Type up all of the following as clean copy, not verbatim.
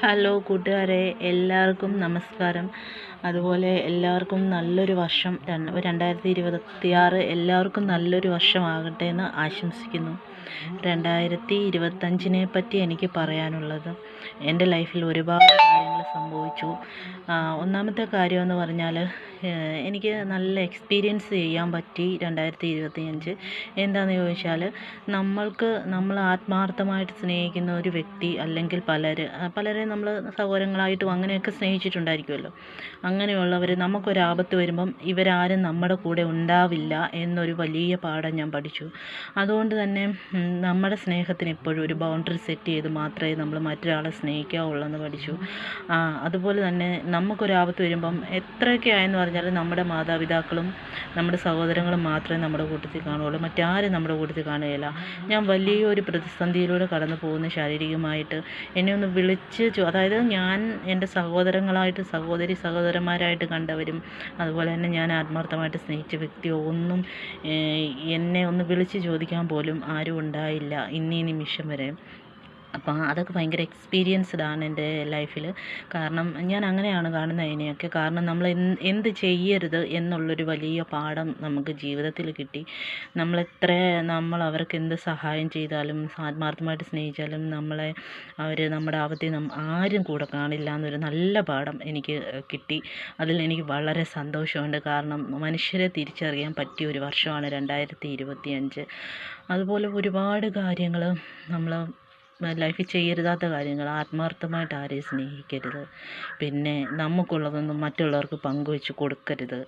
Hello കൂട്ടുകാരെ, എല്ലാവർക്കും നമസ്കാരം. അതുപോലെ എല്ലാവർക്കും നല്ലൊരു വർഷം 2026 എല്ലാവർക്കും നല്ലൊരു വർഷമാകട്ടെ എന്ന് ആശംസിക്കുന്നു. 2025 പറ്റി എനിക്ക് പറയാനുള്ളത്, എൻ്റെ ലൈഫിൽ ഒരുപാട് കാര്യങ്ങൾ സംഭവിച്ചു. ഒന്നാമത്തെ കാര്യമെന്ന് പറഞ്ഞാൽ, എനിക്ക് നല്ല എക്സ്പീരിയൻസ് ചെയ്യാൻ പറ്റി 2025. എന്താണെന്ന് ചോദിച്ചാൽ, നമ്മൾ ആത്മാർത്ഥമായിട്ട് സ്നേഹിക്കുന്ന ഒരു വ്യക്തി അല്ലെങ്കിൽ പലരെ നമ്മൾ സഹോദരങ്ങളായിട്ടും അങ്ങനെയൊക്കെ സ്നേഹിച്ചിട്ടുണ്ടായിരിക്കുമല്ലോ. അങ്ങനെയുള്ളവർ നമുക്കൊരാപത്ത് വരുമ്പം ഇവരാരും നമ്മുടെ കൂടെ ഉണ്ടാവില്ല എന്നൊരു വലിയ പാഠം ഞാൻ പഠിച്ചു. അതുകൊണ്ട് തന്നെ നമ്മുടെ സ്നേഹത്തിന് എപ്പോഴും ഒരു ബൗണ്ടറി സെറ്റ് ചെയ്ത് മാത്രമേ നമ്മൾ മറ്റൊരാളെ സ്നേഹിക്കാവുള്ളൂ എന്ന് പഠിച്ചു. അതുപോലെ തന്നെ നമുക്കൊരാപത്ത് വരുമ്പം എത്രയൊക്കെ ആയെന്ന് പറഞ്ഞാൽ നമ്മുടെ മാതാപിതാക്കളും നമ്മുടെ സഹോദരങ്ങളും മാത്രമേ നമ്മുടെ കൂട്ടത്തിൽ കാണുകയുള്ളൂ, മറ്റാരും നമ്മുടെ കൂട്ടത്തിൽ കാണുകയില്ല. ഞാൻ വലിയൊരു പ്രതിസന്ധിയിലൂടെ കടന്നു പോകുന്ന ശാരീരികമായിട്ട് എന്നെ ഒന്ന് അതായത് ഞാൻ എൻ്റെ സഹോദരങ്ങളായിട്ട് സഹോദരന്മാരായിട്ട് കണ്ടവരും അതുപോലെ തന്നെ ഞാൻ ആത്മാർത്ഥമായിട്ട് സ്നേഹിച്ച വ്യക്തിയോ ഒന്നും എന്നെ ഒന്ന് വിളിച്ച് ചോദിക്കാൻ പോലും ആരും ഉണ്ടായില്ല ഇന്നീ നിമിഷം വരെ. അപ്പം അതൊക്കെ ഭയങ്കര എക്സ്പീരിയൻസ്ഡ് ആണ് എൻ്റെ ലൈഫിൽ. കാരണം ഞാൻ അങ്ങനെയാണ് കാണുന്നത് അതിനെയൊക്കെ. കാരണം നമ്മൾ എന്ത് ചെയ്യരുത് എന്നുള്ളൊരു വലിയ പാഠം നമുക്ക് ജീവിതത്തിൽ കിട്ടി. നമ്മൾ അവർക്ക് എന്ത് സഹായം ചെയ്താലും ആത്മാർത്ഥമായിട്ട് സ്നേഹിച്ചാലും നമ്മുടെ ആപത്തിൽ ആരും കൂടെ കാണില്ല എന്നൊരു നല്ല പാഠം എനിക്ക് കിട്ടി. അതിൽ എനിക്ക് വളരെ സന്തോഷമുണ്ട്. കാരണം മനുഷ്യരെ തിരിച്ചറിയാൻ പറ്റിയ ഒരു വർഷമാണ് 2025. അതുപോലെ ഒരുപാട് കാര്യങ്ങൾ നമ്മൾ ലൈഫിൽ ചെയ്യരുതാത്ത കാര്യങ്ങൾ, ആത്മാർത്ഥമായിട്ട് ആരെയും സ്നേഹിക്കരുത്, പിന്നെ നമുക്കുള്ളതൊന്നും മറ്റുള്ളവർക്ക് പങ്കുവെച്ച് കൊടുക്കരുത്.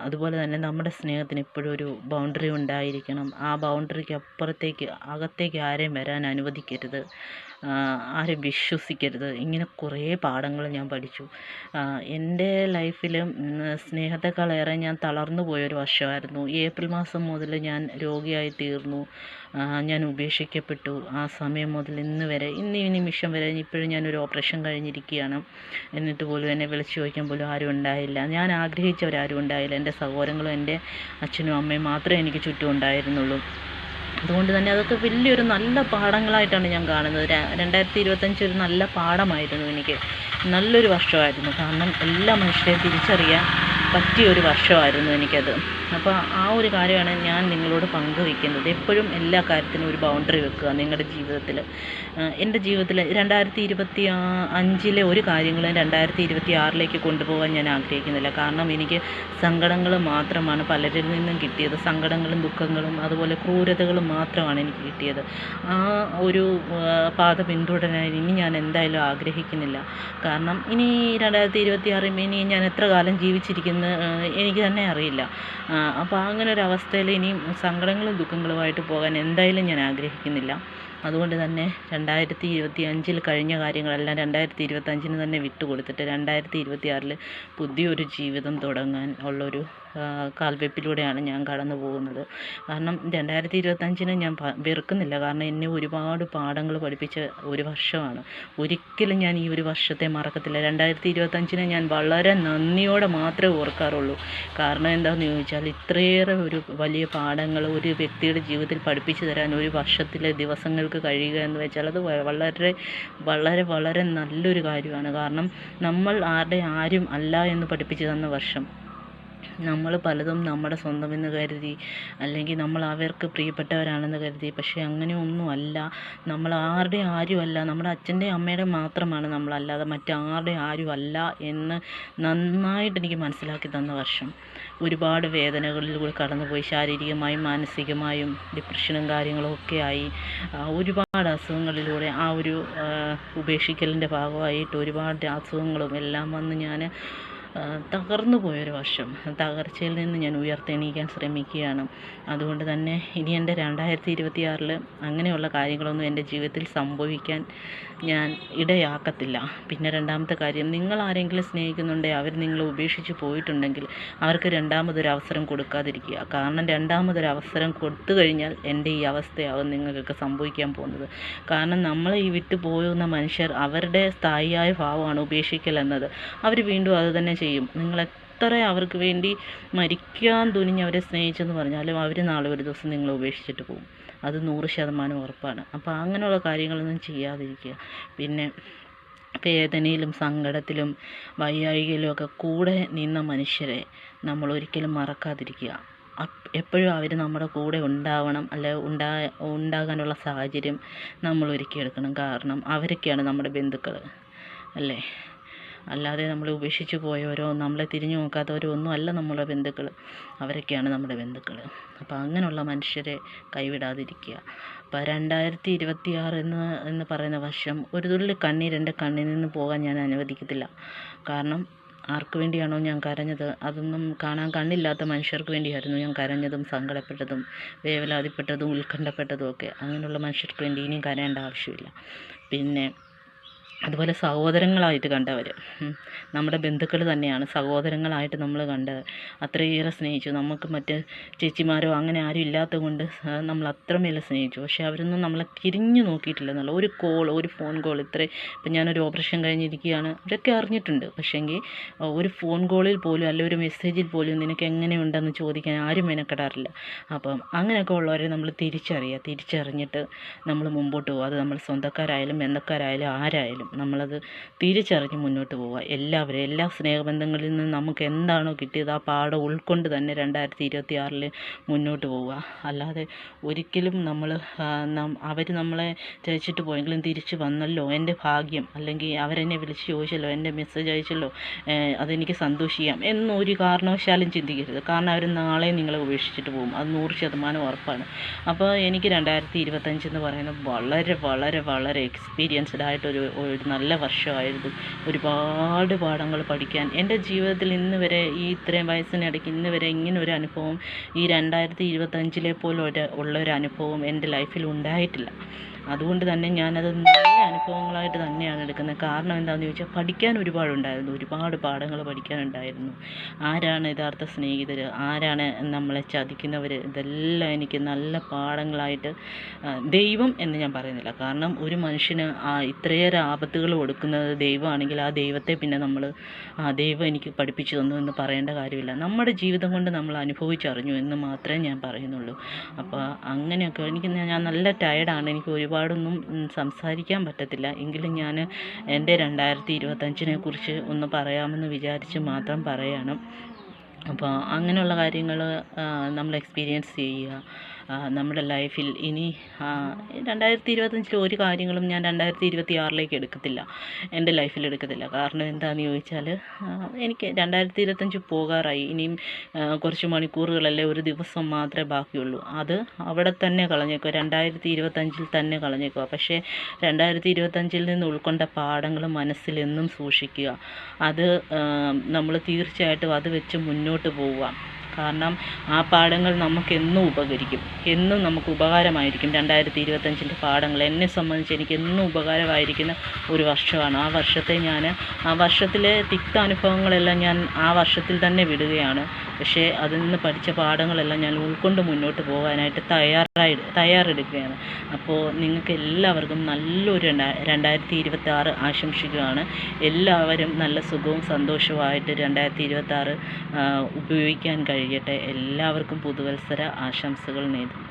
അതുപോലെ തന്നെ നമ്മുടെ സ്നേഹത്തിന് എപ്പോഴും ഒരു ബൗണ്ടറി ഉണ്ടായിരിക്കണം. ആ ബൗണ്ടറിക്ക് അകത്തേക്ക് ആരെയും വരാൻ അനുവദിക്കരുത്, ആരെയും വിശ്വസിക്കരുത്. ഇങ്ങനെ കുറേ പാഠങ്ങൾ ഞാൻ പഠിച്ചു. എൻ്റെ ലൈഫിൽ സ്നേഹത്തെക്കാളേറെ ഞാൻ തളർന്നു പോയൊരു വർഷമായിരുന്നു. ഏപ്രിൽ മാസം മുതൽ ഞാൻ രോഗിയായി തീർന്നു. ഞാൻ ഉപേക്ഷിക്കപ്പെട്ടു. ആ സമയം മുതൽ ഇന്ന് ഈ നിമിഷം വരെ ഇപ്പോഴും ഞാനൊരു ഓപ്പറേഷൻ കഴിഞ്ഞിരിക്കുകയാണ്. എന്നിട്ട് പോലും എന്നെ വിളിച്ചു ചോദിക്കാൻ പോലും ആരും ഉണ്ടായില്ല. ഞാൻ ആഗ്രഹിച്ചവരാരും ഉണ്ടായില്ല. എൻ്റെ സഹോദരങ്ങളും എൻ്റെ അച്ഛനും അമ്മയും മാത്രമേ എനിക്ക് ചുറ്റും ഉണ്ടായിരുന്നുള്ളൂ. അതുകൊണ്ട് തന്നെ അതൊക്കെ വലിയൊരു നല്ല പാഠങ്ങളായിട്ടാണ് ഞാൻ കാണുന്നത്. 2025 ഒരു നല്ല പാഠമായിരുന്നു എനിക്ക്. നല്ലൊരു വർഷമായിരുന്നു. കാരണം എല്ലാ മനുഷ്യരെയും തിരിച്ചറിയാൻ പറ്റിയൊരു വർഷമായിരുന്നു എനിക്കത്. അപ്പോൾ ആ ഒരു കാര്യമാണ് ഞാൻ നിങ്ങളോട് പങ്കുവയ്ക്കുന്നത്. എപ്പോഴും എല്ലാ കാര്യത്തിനും ഒരു ബൗണ്ടറി വെക്കുക നിങ്ങളുടെ ജീവിതത്തിൽ. എൻ്റെ ജീവിതത്തിൽ 2025 ഒരു കാര്യങ്ങളും 2026 കൊണ്ടുപോകാൻ ഞാൻ ആഗ്രഹിക്കുന്നില്ല. കാരണം എനിക്ക് സങ്കടങ്ങൾ മാത്രമാണ് പലരിൽ നിന്നും കിട്ടിയത്. സങ്കടങ്ങളും ദുഃഖങ്ങളും അതുപോലെ ക്രൂരതകളും മാത്രമാണ് എനിക്ക് കിട്ടിയത്. ആ ഒരു പാത പിന്തുടരാൻ ഇനി ഞാൻ എന്തായാലും ആഗ്രഹിക്കുന്നില്ല. കാരണം ഇനി 2026 ഇനി ഞാൻ എത്ര കാലം ജീവിച്ചിരിക്കുന്നത് എനിക്ക് തന്നെ അറിയില്ല. അപ്പോൾ അങ്ങനെ ഒരു അവസ്ഥയിൽ ഇനിയും സങ്കടങ്ങളും ദുഃഖങ്ങളുമായിട്ട് പോകാൻ എന്തായാലും ഞാൻ ആഗ്രഹിക്കുന്നില്ല. അതുകൊണ്ട് തന്നെ 2025 കഴിഞ്ഞ കാര്യങ്ങളെല്ലാം 2025 തന്നെ വിട്ടുകൊടുത്തിട്ട് 2026 പുതിയൊരു ജീവിതം തുടങ്ങാൻ ഉള്ളൊരു കാൽവെപ്പിലൂടെയാണ് ഞാൻ കടന്നു പോകുന്നത്. കാരണം 2025 ഞാൻ വെറുക്കുന്നില്ല. കാരണം എന്നെ ഒരുപാട് പാഠങ്ങൾ പഠിപ്പിച്ച ഒരു വർഷമാണ്. ഒരിക്കലും ഞാൻ ഈ ഒരു വർഷത്തെ മറക്കത്തില്ല. 2025 ഞാൻ വളരെ നന്ദിയോടെ മാത്രമേ ഓർക്കാറുള്ളൂ. കാരണം എന്താണെന്ന് ചോദിച്ചാൽ, ഇത്രയേറെ ഒരു വലിയ പാഠങ്ങൾ ഒരു വ്യക്തിയുടെ ജീവിതത്തിൽ പഠിപ്പിച്ചു തരാൻ ഒരു വർഷത്തിലെ ദിവസങ്ങൾക്ക് കഴിയുക എന്ന് വെച്ചാൽ അത് വളരെ വളരെ വളരെ നല്ലൊരു കാര്യമാണ്. കാരണം നമ്മൾ ആരും അല്ല എന്ന് പഠിപ്പിച്ചു തന്ന വർഷം. നമ്മൾ പലതും നമ്മുടെ സ്വന്തമെന്ന് കരുതി, അല്ലെങ്കിൽ നമ്മൾ അവർക്ക് പ്രിയപ്പെട്ടവരാണെന്ന് കരുതി. പക്ഷേ അങ്ങനെ ഒന്നുമല്ല. നമ്മൾ ആരുമല്ല. നമ്മുടെ അച്ഛൻ്റെയും അമ്മയുടെയും മാത്രമാണ് നമ്മളല്ലാതെ മറ്റാരുടെയും ആരുമല്ല എന്ന് നന്നായിട്ട് എനിക്ക് മനസ്സിലാക്കി തന്ന വർഷം. ഒരുപാട് വേദനകളിലൂടെ കടന്നുപോയി. ശാരീരികമായും മാനസികമായും ഡിപ്രഷനും കാര്യങ്ങളും ഒക്കെ ആയി. ഒരുപാട് അസുഖങ്ങളിലൂടെ ആ ഒരു ഉപേക്ഷിക്കലിൻ്റെ ഭാഗമായിട്ട് ഒരുപാട് അസുഖങ്ങളും എല്ലാം വന്ന് ഞാൻ തകർന്നു പോയൊരു വർഷം. തകർച്ചയിൽ നിന്ന് ഞാൻ ഉയർത്തെണീക്കാൻ ശ്രമിക്കുകയാണ്. അതുകൊണ്ട് തന്നെ ഇനി എൻ്റെ 2026 അങ്ങനെയുള്ള കാര്യങ്ങളൊന്നും എൻ്റെ ജീവിതത്തിൽ സംഭവിക്കാൻ ഞാൻ ഇടയാക്കത്തില്ല. പിന്നെ രണ്ടാമത്തെ കാര്യം, നിങ്ങൾ ആരെങ്കിലും സ്നേഹിക്കുന്നുണ്ടെങ്കിൽ അവർ നിങ്ങളെ ഉപേക്ഷിച്ച് പോയിട്ടുണ്ടെങ്കിൽ അവർക്ക് രണ്ടാമതൊരു അവസരം കൊടുക്കാതിരിക്കുക. കാരണം രണ്ടാമതൊരു അവസരം കൊടുത്തു കഴിഞ്ഞാൽ എൻ്റെ ഈ അവസ്ഥയാവും നിങ്ങൾക്കൊക്കെ സംഭവിക്കാൻ പോകുന്നത്. കാരണം നമ്മൾ ഈ വിട്ടു പോകുന്ന മനുഷ്യർ അവരുടെ സ്ഥായിയായ ഭാവമാണ് ഉപേക്ഷിക്കൽ എന്നത്. അവർ വീണ്ടും അത് തന്നെ ചെയ്യും. എത്ര അവർക്ക് വേണ്ടി മരിക്കാൻ തുനിഞ്ഞ് അവരെ സ്നേഹിച്ചെന്ന് പറഞ്ഞാലും അവർ നാളെ ഒരു ദിവസം നിങ്ങളെ ഉപേക്ഷിച്ചിട്ട് പോകും. അത് 100% ഉറപ്പാണ്. അപ്പോൾ അങ്ങനെയുള്ള കാര്യങ്ങളൊന്നും ചെയ്യാതിരിക്കുക. വേദനയിലും സങ്കടത്തിലും വയ്യാഴികയിലും ഒക്കെ കൂടെ നിന്ന മനുഷ്യരെ നമ്മൾ ഒരിക്കലും മറക്കാതിരിക്കുക. എപ്പോഴും അവർ നമ്മുടെ കൂടെ ഉണ്ടാവണം, അല്ലെ ഉണ്ടാകാനുള്ള സാഹചര്യം നമ്മൾ ഒരുക്കിയെടുക്കണം. കാരണം അവരൊക്കെയാണ് നമ്മുടെ ബന്ധുക്കൾ, അല്ലേ? അല്ലാതെ നമ്മളെ ഉപേക്ഷിച്ച് പോയവരോ നമ്മളെ തിരിഞ്ഞു നോക്കാത്തവരോ ഒന്നും അല്ല നമ്മുടെ ബന്ധുക്കൾ. അവരൊക്കെയാണ് നമ്മുടെ ബന്ധുക്കൾ. അപ്പോൾ അങ്ങനെയുള്ള മനുഷ്യരെ കൈവിടാതിരിക്കുക. അപ്പോൾ 2026 എന്ന് പറയുന്ന വർഷം ഒരു തുള്ളി കണ്ണീർ എൻ്റെ കണ്ണിൽ നിന്ന് പോകാൻ ഞാൻ അനുവദിക്കത്തില്ല. കാരണം ആർക്ക് വേണ്ടിയാണോ ഞാൻ കരഞ്ഞത്, അതൊന്നും കാണാൻ കണ്ണില്ലാത്ത മനുഷ്യർക്ക് വേണ്ടിയായിരുന്നു ഞാൻ കരഞ്ഞതും സങ്കടപ്പെട്ടതും വേവലാതിപ്പെട്ടതും ഉത്കണ്ഠപ്പെട്ടതും ഒക്കെ. അങ്ങനെയുള്ള മനുഷ്യർക്ക് വേണ്ടി ഇനിയും കരയേണ്ട ആവശ്യമില്ല. പിന്നെ അതുപോലെ സഹോദരങ്ങളായിട്ട് കണ്ടവർ, നമ്മുടെ ബന്ധുക്കൾ തന്നെയാണ്, സഹോദരങ്ങളായിട്ട് നമ്മൾ കണ്ടത്, അത്രയേറെ സ്നേഹിച്ചു. നമുക്ക് മറ്റ് ചേച്ചിമാരോ അങ്ങനെ ആരും ഇല്ലാത്തത് കൊണ്ട് നമ്മൾ അത്രമേലെ സ്നേഹിച്ചു. പക്ഷേ അവരൊന്നും നമ്മളെ തിരിഞ്ഞു നോക്കിയിട്ടില്ലെന്നുള്ള ഒരു ഫോൺ കോൾ ഇപ്പം ഞാനൊരു ഓപ്പറേഷൻ കഴിഞ്ഞിരിക്കുകയാണ്, അവരൊക്കെ അറിഞ്ഞിട്ടുണ്ട്. പക്ഷേങ്കിൽ ഒരു ഫോൺ കോളിൽ പോലും അല്ല ഒരു മെസ്സേജിൽ പോലും നിനക്ക് എങ്ങനെയുണ്ടെന്ന് ചോദിക്കാൻ ആരും മെനക്കെടാറില്ല. അപ്പം അങ്ങനെയൊക്കെ ഉള്ളവരെ നമ്മൾ തിരിച്ചറിഞ്ഞിട്ട് നമ്മൾ മുമ്പോട്ട് പോകുക. അത് നമ്മൾ സ്വന്തക്കാരായാലും ബന്ധക്കാരായാലും ആരായാലും നമ്മളത് തിരിച്ചറിഞ്ഞ് മുന്നോട്ട് പോവുക. എല്ലാ സ്നേഹബന്ധങ്ങളിൽ നിന്നും നമുക്ക് എന്താണോ കിട്ടിയത് ആ പാഠം ഉൾക്കൊണ്ട് തന്നെ 2026 മുന്നോട്ട് പോവുക. അല്ലാതെ ഒരിക്കലും അവർ നമ്മളെ ചതിച്ചിട്ട് പോയെങ്കിലും തിരിച്ച് വന്നല്ലോ, എൻ്റെ ഭാഗ്യം, അല്ലെങ്കിൽ അവരെന്നെ വിളിച്ച് ചോദിച്ചല്ലോ, എൻ്റെ മെസ്സേജ് അയച്ചല്ലോ, അതെനിക്ക് സന്തോഷിക്കാം എന്നൊരു കാരണവശാലും ചിന്തിക്കരുത്. കാരണം അവർ നാളെ നിങ്ങളെ ഉപേക്ഷിച്ചിട്ട് പോകും, അത് 100% ഉറപ്പാണ്. അപ്പോൾ എനിക്ക് 2025 എന്ന് പറയുന്നത് വളരെ വളരെ വളരെ എക്സ്പീരിയൻസ്ഡ് ആയിട്ടൊരു നല്ല വർഷമായിരുന്നു. ഒരുപാട് പാഠങ്ങൾ പഠിക്കാൻ എൻ്റെ ജീവിതത്തിൽ ഇന്ന് വരെ, ഈ ഇത്രയും വയസ്സിനിടയ്ക്ക് ഇന്ന് വരെ ഇങ്ങനെ ഒരു അനുഭവം ഈ 2025 പോലെ ഉള്ളൊരു അനുഭവം എൻ്റെ ലൈഫിൽ ഉണ്ടായിട്ടില്ല. അതുകൊണ്ട് തന്നെ ഞാനത് നല്ല അനുഭവങ്ങളായിട്ട് തന്നെയാണ് എടുക്കുന്നത്. കാരണം എന്താണെന്ന് ചോദിച്ചാൽ പഠിക്കാൻ ഒരുപാടുണ്ടായിരുന്നു, ഒരുപാട് പാഠങ്ങൾ പഠിക്കാനുണ്ടായിരുന്നു. ആരാണ് യഥാർത്ഥ സ്നേഹിതർ, ആരാണ് നമ്മളെ ചതിക്കുന്നവർ, ഇതെല്ലാം എനിക്ക് നല്ല പാഠങ്ങളായിട്ട് ദൈവം എന്ന് ഞാൻ പറയുന്നില്ല. കാരണം ഒരു മനുഷ്യന് ഇത്രയേറെ ആപത്തുകൾ കൊടുക്കുന്നത് ദൈവമാണെങ്കിൽ ആ ദൈവത്തെ പിന്നെ നമ്മൾ ദൈവം എനിക്ക് പഠിപ്പിച്ചു തന്നു എന്ന് പറയേണ്ട കാര്യമില്ല. നമ്മുടെ ജീവിതം കൊണ്ട് നമ്മൾ അനുഭവിച്ചറിഞ്ഞു എന്ന് മാത്രമേ ഞാൻ പറയുന്നുള്ളൂ. അപ്പോൾ അങ്ങനെയൊക്കെ ഞാൻ നല്ല ടയർഡാണ്, എനിക്ക് ഒരുപാടൊന്നും സംസാരിക്കാൻ പറ്റത്തില്ല. എങ്കിലും ഞാൻ എൻ്റെ 2025 കുറിച്ച് ഒന്ന് പറയാമെന്ന് വിചാരിച്ച് മാത്രം പറയുകയാണ്. അപ്പോൾ അങ്ങനെയുള്ള കാര്യങ്ങൾ നമ്മൾ എക്സ്പീരിയൻസ് ചെയ്യുക. നമ്മുടെ ലൈഫിൽ ഇനി 2025 ഒരു കാര്യങ്ങളും ഞാൻ 2026 എടുക്കത്തില്ല, എൻ്റെ ലൈഫിൽ എടുക്കത്തില്ല. കാരണം എന്താണെന്ന് ചോദിച്ചാൽ എനിക്ക് 2025 പോകാറായി. ഇനിയും കുറച്ച് മണിക്കൂറുകളല്ലേ, ഒരു ദിവസം മാത്രമേ ബാക്കിയുള്ളൂ. അത് അവിടെ തന്നെ കളഞ്ഞേക്കുക, 2025 തന്നെ കളഞ്ഞേക്കുക. പക്ഷേ 2025 നിന്ന് ഉൾക്കൊണ്ട പാഠങ്ങൾ മനസ്സിൽ എന്നും സൂക്ഷിക്കുക. അത് നമ്മൾ തീർച്ചയായിട്ടും അത് വെച്ച് മുന്നോട്ട് പോവുക. കാരണം ആ പാഠങ്ങൾ നമുക്കെന്നും ഉപകരിക്കും, എന്നും നമുക്ക് ഉപകാരമായിരിക്കും. 2025 പാഠങ്ങൾ എന്നെ സംബന്ധിച്ച് എനിക്ക് എന്നും ഉപകാരമായിരിക്കുന്ന ഒരു വർഷമാണ്. ആ വർഷത്തിലെ തിക്താനുഭവങ്ങളെല്ലാം ഞാൻ ആ വർഷത്തിൽ തന്നെ വിടുകയാണ്. പക്ഷേ അതിൽ നിന്ന് പഠിച്ച പാഠങ്ങളെല്ലാം ഞാൻ ഉൾക്കൊണ്ട് മുന്നോട്ട് പോകാനായിട്ട് തയ്യാറെടുക്കുകയാണ്. അപ്പോൾ നിങ്ങൾക്ക് എല്ലാവർക്കും നല്ലൊരു 2026 ആശംസിക്കുകയാണ്. എല്ലാവരും നല്ല സുഖവും സന്തോഷവുമായിട്ട് 2026 ഉപയോഗിക്കാൻ കഴിയട്ടെ. എല്ലാവർക്കും പുതുവത്സര ആശംസകൾ നേരുന്നു.